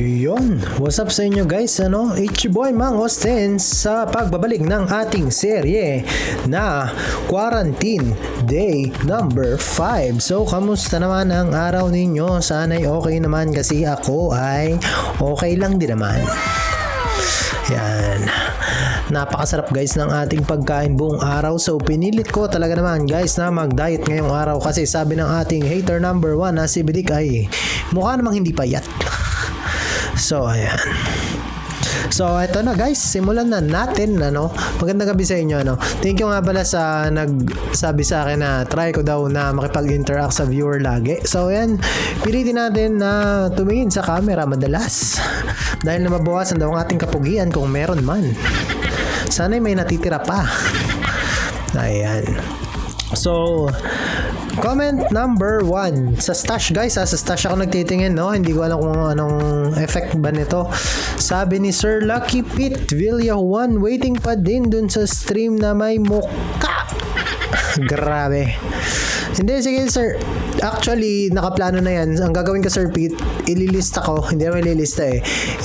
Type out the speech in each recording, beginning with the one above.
Yun, what's up sa inyo guys, Ichiboy Mang Austin sa pagbabalik ng ating serye na Quarantine Day number 5. So, kamusta naman ang araw ninyo? Sana'y okay naman kasi ako ay okay lang din naman. Yan. Napakasarap guys ng ating pagkain buong araw. So pinilit ko talaga naman guys na mag-diet ngayong araw kasi sabi ng ating hater number 1 na si Bidik ay mukha namang hindi payat. So ayan. So eto na guys, simulan na natin. Magandang gabi sa inyo. Thank you nga pala sa nagsabi sa akin na try ko daw na makipag-interact sa viewer lagi. So ayan, pilitin natin na tumingin sa camera madalas dahil na mabawasan daw ang ating kapugian kung meron man. Sana'y may natitira pa. Ayan. So, comment number 1 sa stash guys, sa stash ako nagtitingin, hindi ko alam kung anong effect ba nito. Sabi ni Sir Lucky Pit Villa 1, waiting pa din dun sa stream na may muka. Grabe. Hindi, sige sir, actually nakaplano na yan. Ang gagawin ko Sir Pete, ililista ko, hindi naman ililista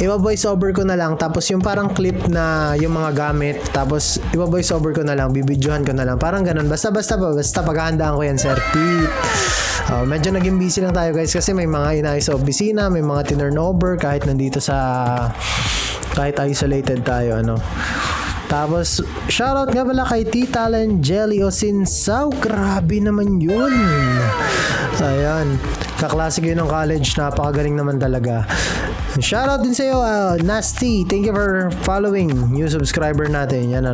i-voice over ko na lang, tapos yung parang clip na yung mga gamit, tapos i-voice over ko na lang, bibidyohan ko na lang, parang ganun, basta paghahandaan ko yan Sir Pete. Medyo naging busy lang tayo guys kasi may mga inayos sa opisina, may mga tinurnover kahit nandito kahit isolated tayo, Tapos, shoutout nga pala kay Tita Len Jelly Osinsaw. Grabe naman yun. Ayan. Kaklase ko yun ng college. Napakagaling naman talaga. Shoutout din sa'yo, Nasty. Thank you for following. New subscriber natin. Yan,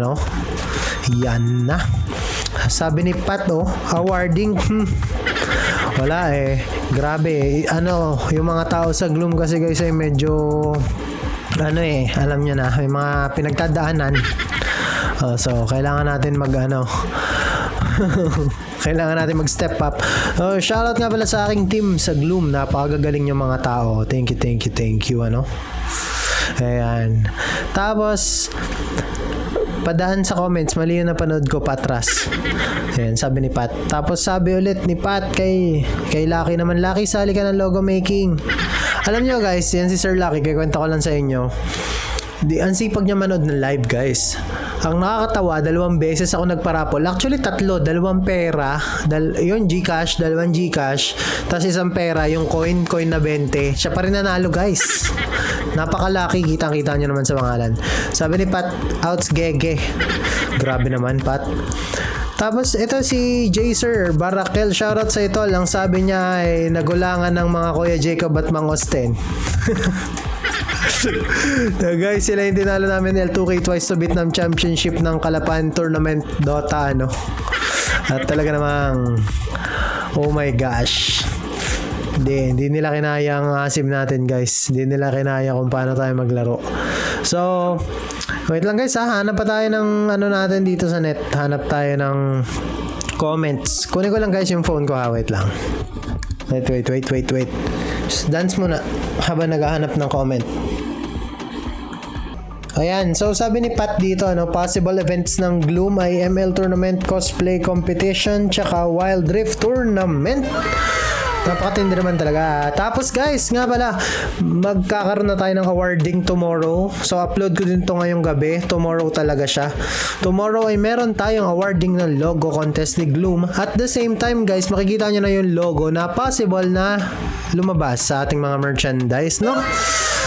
Yan na. Sabi ni Pat, awarding. Wala Grabe. Yung mga tao sa Gloom kasi guys ay medyo... alam nyo na, may mga pinagtadaanan. So, kailangan natin kailangan natin mag-step up. Shoutout nga pala sa aking team sa Gloom. Napakagagaling yung mga tao. Thank you, Ayan. Tapos, padaan sa comments, mali yung napanood ko, Patras. Ayan, sabi ni Pat. Tapos sabi ulit ni Pat kay Lucky naman, Lucky, sali ka ng logo making. Alam nyo guys, yan si Sir Lucky, kikwento ko lang sa inyo. Ang sipag niya manood ng live guys. Ang nakakatawa, 2 beses ako nagparapol. Actually 3, 2 pera. Yung Gcash, 2 Gcash. Tapos 1 pera, yung coin na 20. Siya pa rin nanalo guys. Napakalaki, kitang-kita nyo naman sa pangalan. Sabi ni Pat, outs gege. Grabe naman Pat. Tapos ito si Jaser Barakel, shoutout sa ito. Ang sabi niya ay nagulangan ng mga Kuya Jacob at Mang Austin. Guys, sila yung tinalo namin L2K twice to Vietnam Championship ng Kalapan Tournament Dota At talaga namang oh my gosh. Hindi nila kinaya ang asim natin guys. Hindi nila kinaya kung paano tayo maglaro. So, wait lang guys hanap pa tayo ng natin dito sa net. Hanap tayo ng comments. Kunin ko lang guys yung phone ko wait lang. Wait. Just dance muna habang naghahanap ng comment. Ayan, so sabi ni Pat dito, possible events ng Gloom ay ML Tournament, Cosplay Competition, tsaka Wild Rift Tournament. Napakatindi naman talaga. Tapos guys, nga pala, magkakaroon na tayo ng awarding tomorrow. So upload ko din to ngayong gabi. Tomorrow talaga siya. Tomorrow ay meron tayong awarding ng logo contest ni Gloom. At the same time guys, makikita nyo na yung logo na possible na lumabas sa ating mga merchandise,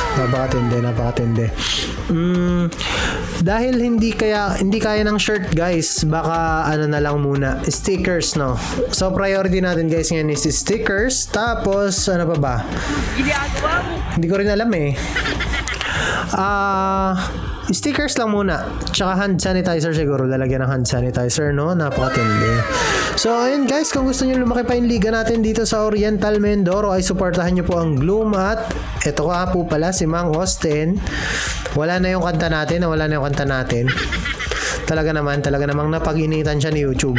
Napakatindi. Dahil hindi kaya ng shirt guys, baka na lang muna, stickers So priority natin guys ngayon is stickers. Tapos ano pa ba? Hindi ko rin alam stickers lang muna. Tsaka hand sanitizer siguro. Lalagyan ng hand sanitizer, Napakatindi. So, ayun guys. Kung gusto nyo lumaki pa yung liga natin dito sa Oriental Mindoro, ay supportahan nyo po ang Gloom. At eto ka po pala, si Mang Austin. Wala na yung kanta natin. Talaga namang napag-initan siya ni YouTube.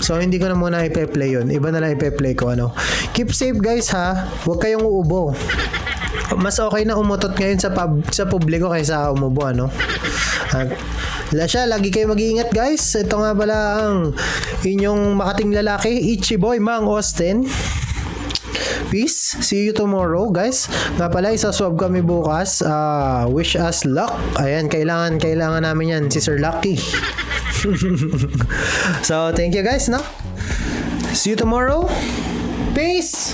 So, hindi ko na muna ipe-play yun. Iba na lang ipe-play ko, Keep safe guys, ha. Huwag kayong uubo. Mas okay na umutot ngayon sa publiko kaysa umubo, At lagi kayo mag-iingat guys. Ito nga pala ang inyong makating lalaki, Ichiboy Mang Austin. Peace. See you tomorrow, guys. Nga pala, isaswab kami bukas. Wish us luck. Ayan, kailangan namin yan, si Sir Lucky. So, thank you guys, no? See you tomorrow. Peace!